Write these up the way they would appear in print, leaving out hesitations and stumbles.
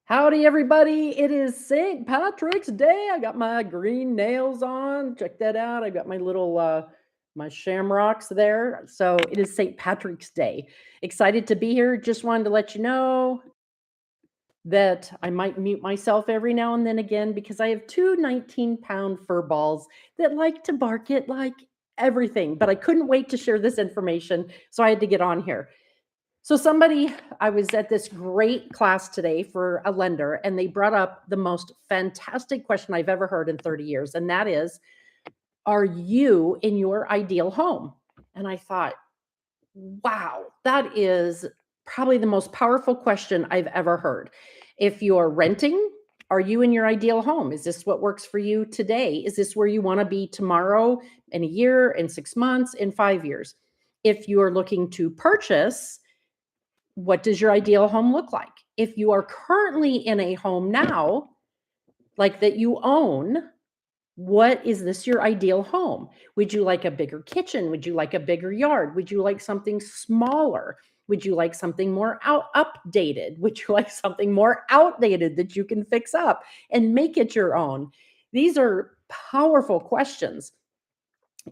Howdy, everybody. It is St. Patrick's Day. I got my green nails on. Check that out. I got my little, my shamrocks there. So it is St. Patrick's Day. Excited to be here. Just wanted to let you know that I might mute myself every now and then again because I have two 19-pound fur balls that like to bark at like everything. But I couldn't wait to share this information. So I had to get on here. So I was at this great class today for a lender, and they brought up the most fantastic question I've ever heard in 30 years. And that is, are you in your ideal home? And I thought, wow, that is probably the most powerful question I've ever heard. If you're renting, are you in your ideal home? Is this what works for you today? Is this where you want to be tomorrow, in a year, in 6 months, in 5 years? If you are looking to purchase, what does your ideal home look like? If you are currently in a home now, like that you own, what is this your ideal home? Would you like a bigger kitchen? Would you like a bigger yard? Would you like something smaller? Would you like something more updated? Would you like something more outdated that you can fix up and make it your own? These are powerful questions.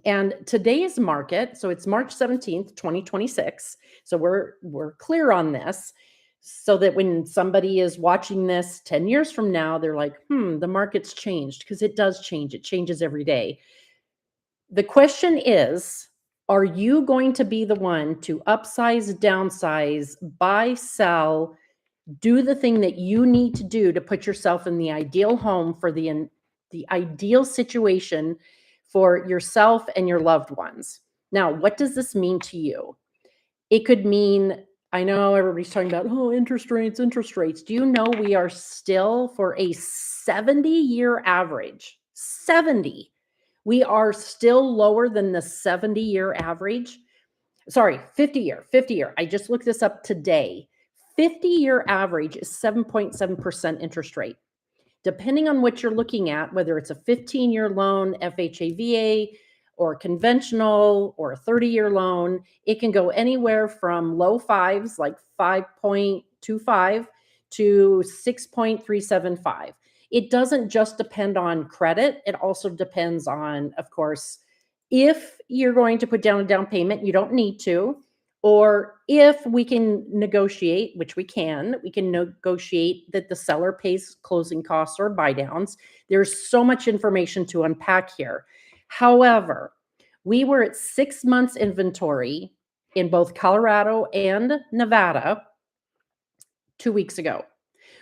And today's market, so it's March 17th, 2026. So we're clear on this so that when somebody is watching this 10 years from now, they're like, the market's changed, because it does change. It changes every day. The question is, are you going to be the one to upsize, downsize, buy, sell, do the thing that you need to do to put yourself in the ideal home for the ideal situation for yourself and your loved ones? Now, what does this mean to you? It could mean, I know everybody's talking about, interest rates, interest rates. Do you know we are still, for a 70-year average, 70, we are still lower than the 70-year average? Sorry, 50-year. I just looked this up today. 50-year average is 7.7% interest rate. Depending on what you're looking at, whether it's a 15-year loan, FHA, VA, or conventional, or a 30-year loan, it can go anywhere from low fives, like 5.25, to 6.375. It doesn't just depend on credit. It also depends on, of course, if you're going to put down a down payment, you don't need to, or if we can negotiate, which we can negotiate that the seller pays closing costs or buy downs. There's so much information to unpack here. However, we were at 6 months inventory in both Colorado and Nevada 2 weeks ago.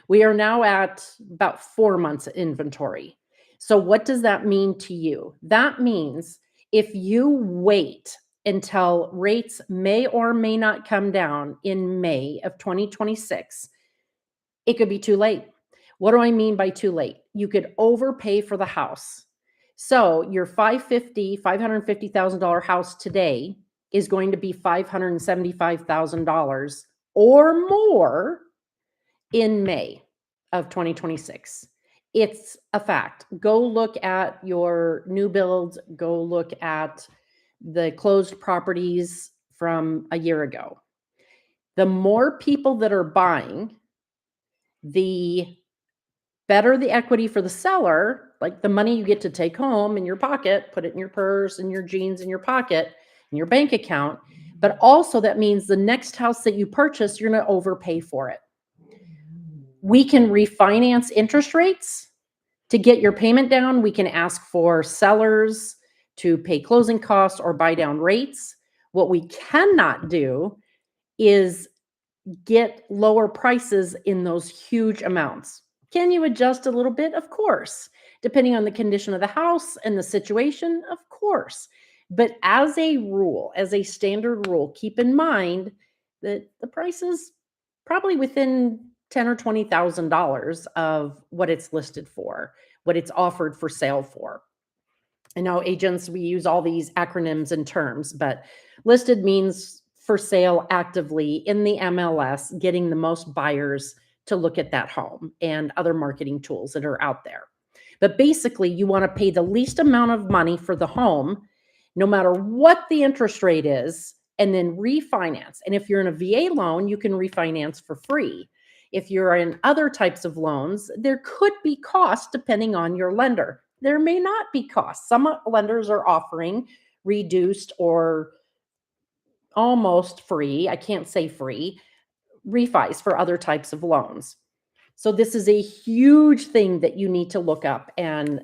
We are now at about 4 months inventory. So what does that mean to you? That means if you wait until rates may or may not come down in May of 2026, it could be too late. What do I mean by too late? You could overpay for the house. So your $550,000 house today is going to be $575,000 or more in May of 2026. It's a fact. Go look at your new builds. Go look at the closed properties from a year ago. The more people that are buying, the better the equity for the seller, like the money you get to take home in your pocket, put it in your purse, in your jeans, in your pocket, in your bank account. But also that means the next house that you purchase, you're going to overpay for it. We can refinance interest rates to get your payment down. We can ask for sellers to pay closing costs or buy down rates. What we cannot do is get lower prices in those huge amounts. Can you adjust a little bit? Of course. Depending on the condition of the house and the situation, of course. But as a rule, as a standard rule, keep in mind that the price is probably within $10,000 or $20,000 of what it's listed for, what it's offered for sale for. I know agents, we use all these acronyms and terms, but listed means for sale actively in the MLS, getting the most buyers to look at that home, and other marketing tools that are out there. But basically, you want to pay the least amount of money for the home, no matter what the interest rate is, and then refinance. And if you're in a VA loan, you can refinance for free. If you're in other types of loans, there could be costs depending on your lender. There may not be costs. Some lenders are offering reduced or almost free, I can't say free, refis for other types of loans. So this is a huge thing that you need to look up and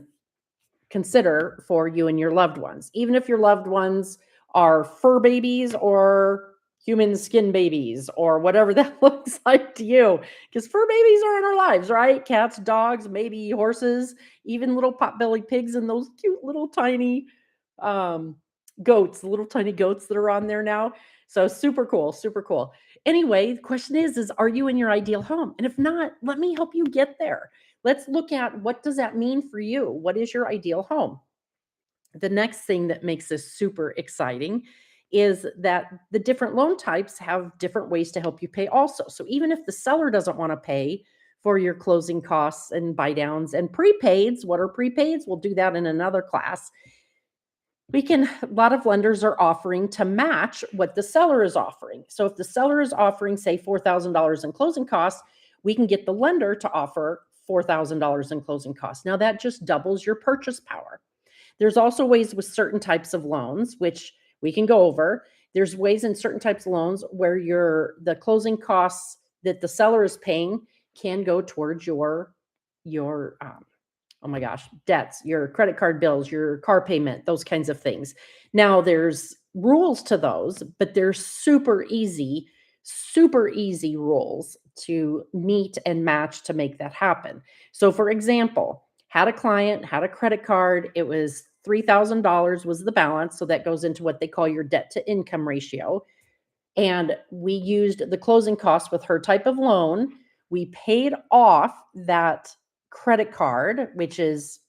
consider for you and your loved ones. Even if your loved ones are fur babies or human skin babies or whatever that looks like to you, because fur babies are in our lives, right? Cats, dogs, maybe horses, even little pot-bellied pigs and those cute little tiny um, goats, the little tiny goats that are on there now. So super cool, super cool. Anyway, the question is are you in your ideal home? And if not, let me help you get there. Let's look at what does that mean for you? What is your ideal home? The next thing that makes this super exciting is that the different loan types have different ways to help you pay also. So even if the seller doesn't want to pay for your closing costs and buy downs and prepaids, what are prepaids? We'll do that in another class. A lot of lenders are offering to match what the seller is offering. So if the seller is offering, say, $4,000 in closing costs, we can get the lender to offer $4,000 in closing costs. Now that just doubles your purchase power. There's also ways with certain types of loans, which we can go over. There's ways in certain types of loans where the closing costs that the seller is paying can go towards your oh my gosh, debts, your credit card bills, your car payment, those kinds of things. Now, there's rules to those, but they're super easy rules to meet and match to make that happen. So, for example, had a client, had a credit card, it was $3,000 was the balance. So that goes into what they call your debt to income ratio. And we used the closing costs with her type of loan. We paid off that credit card, which is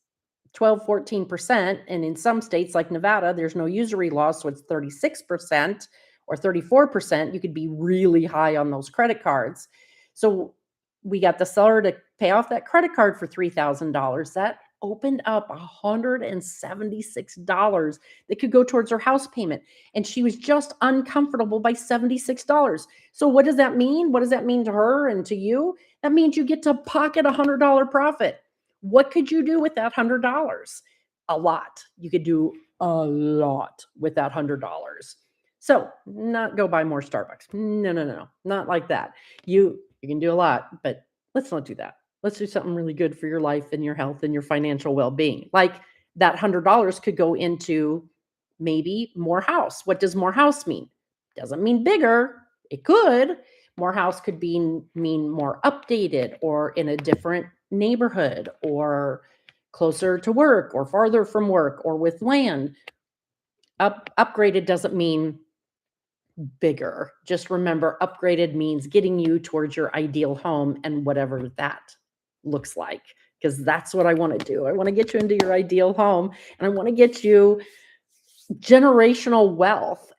12, 14%. And in some states like Nevada, there's no usury law. So it's 36% or 34%. You could be really high on those credit cards. So we got the seller to pay off that credit card for $3,000. That opened up $176 that could go towards her house payment. And she was just uncomfortable by $76. So what does that mean? What does that mean to her and to you? That means you get to pocket $100 profit. What could you do with that $100? A lot. You could do a lot with that $100. So not go buy more Starbucks. No. Not like that. You can do a lot, but let's not do that. Let's do something really good for your life and your health and your financial well-being. Like that $100 could go into maybe more house. What does more house mean? Doesn't mean bigger. It could. More house could mean more updated or in a different neighborhood or closer to work or farther from work or with land. Upgraded doesn't mean bigger. Just remember, upgraded means getting you towards your ideal home and whatever that looks like, because that's what I want to do. I want to get you into your ideal home and I want to get you generational wealth.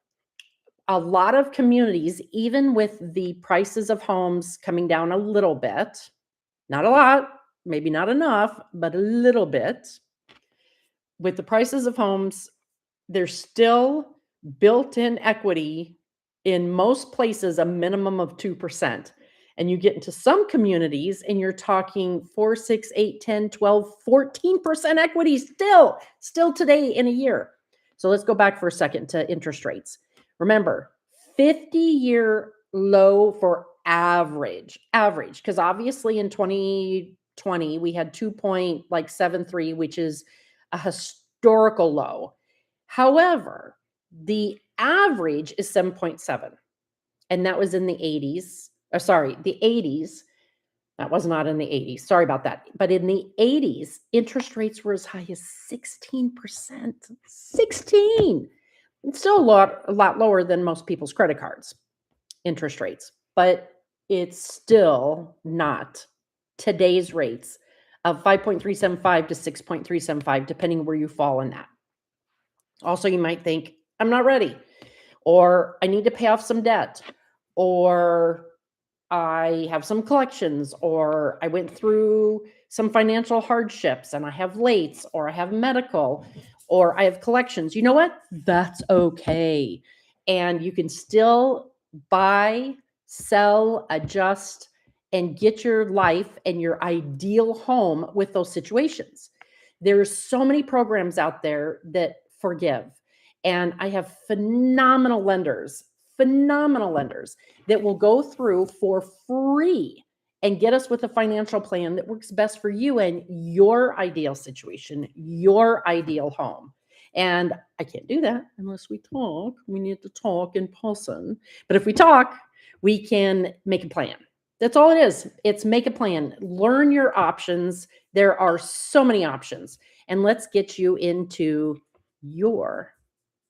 A lot of communities, even with the prices of homes coming down a little bit, not a lot, maybe not enough, but a little bit, with the prices of homes, there's still built-in equity in most places, a minimum of 2%. And you get into some communities and you're talking 4, 6, 8, 10, 12, 14% equity still today in a year. So let's go back for a second to interest rates. Remember, 50-year low for average, because obviously in 2020 we had 2.73, which is a historical low. However, the average is 7.7, and that was in the 80s. The 80s. That was not in the 80s. Sorry about that. But in the 80s, interest rates were as high as 16%. 16. It's still a lot lower than most people's credit cards interest rates, but it's still not today's rates of 5.375 to 6.375, depending where you fall in that. Also, you might think, I'm not ready, or I need to pay off some debt, or I have some collections, or I went through some financial hardships and I have lates, or I have medical, or I have collections. You know what? That's okay. And you can still buy, sell, adjust, and get your life and your ideal home with those situations. There's so many programs out there that forgive. And I have phenomenal lenders that will go through for free and get us with a financial plan that works best for you and your ideal situation, your ideal home. And I can't do that unless we talk. We need to talk in person. But if we talk, we can make a plan. That's all it is. It's make a plan. Learn your options. There are so many options. And let's get you into your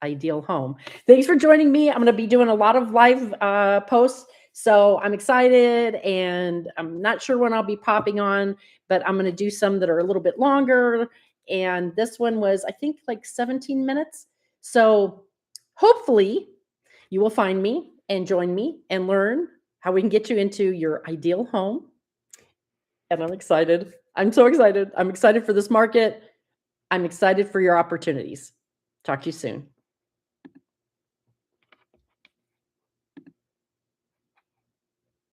ideal home. Thanks for joining me. I'm going to be doing a lot of live posts. So I'm excited, and I'm not sure when I'll be popping on, but I'm going to do some that are a little bit longer. And this one was, I think, like 17 minutes. So hopefully you will find me and join me and learn how we can get you into your ideal home. And I'm excited. I'm so excited. I'm excited for this market. I'm excited for your opportunities. Talk to you soon.